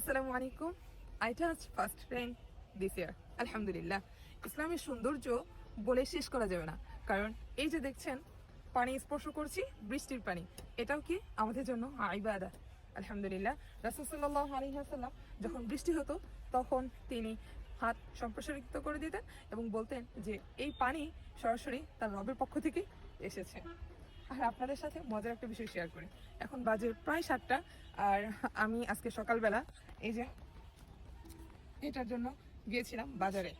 আসসালামু আলাইকুম। I touch first rain this ইয়ার। আলহামদুলিল্লাহ। ইসলামের সৌন্দর্য বলে শেষ করা যাবে না, কারণ এই যে দেখছেন পানি স্পর্শ করছি, বৃষ্টির পানি, এটাও কি আমাদের জন্য ইবাদত। আলহামদুলিল্লাহ। রাসূল সাল্লাল্লাহু আলাইহি ওয়াসাল্লাম যখন বৃষ্টি হতো তখন তিনি হাত সম্প্রসারিত করে দিতেন এবং বলতেন যে এই পানি সরাসরি তার রবের পক্ষ থেকে এসেছে। আর আপনাদের সাথে মজার একটা বিষয় শেয়ার করি। এখন বাজে প্রায় 7টা, আর আমি আজকে সকালবেলা এই যে এটার জন্য গিয়েছিলাম বাজারে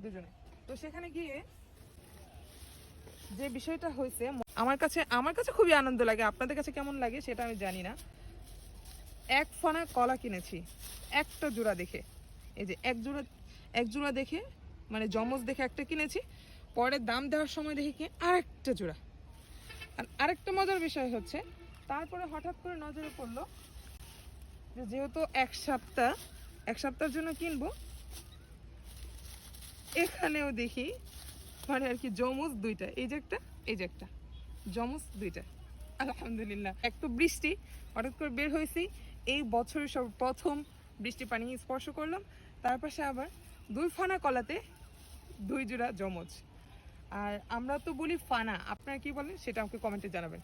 দুজনে। তো সেখানে গিয়ে যে বিষয়টা হয়েছে, আমার কাছে খুবই আনন্দ লাগে, আপনাদের কাছে কেমন লাগে সেটা আমি জানি না। এক ফানা কলা কিনেছি একটা জোড়া দেখে, এই যে এক জোড়া দেখে, মানে জমজ দেখে একটা কিনেছি, পরে দাম দেওয়ার সময় দেখি কি আরেকটা জোড়া। আর আরেকটা মজার বিষয় হচ্ছে, তারপরে হঠাৎ করে নজরে পড়লো যে যেহেতু এক সপ্তাহের জন্য কিনবো, এখানেও দেখি মানে আর কি জমজ দুইটা, এই যে একটা জমজ দুইটা। আলহামদুলিল্লাহ। এক তো বৃষ্টি, হঠাৎ করে বের হয়েছি, এই বছরের সব প্রথম বৃষ্টি পানি স্পর্শ করলাম, তার পাশে আবার 2 ফানা কলাতে 2 জোড়া জমজ। আর আমরা তো বলি ফানা, আপনারা কি বলেন সেটা আমাকে কমেন্টে জানাবেন।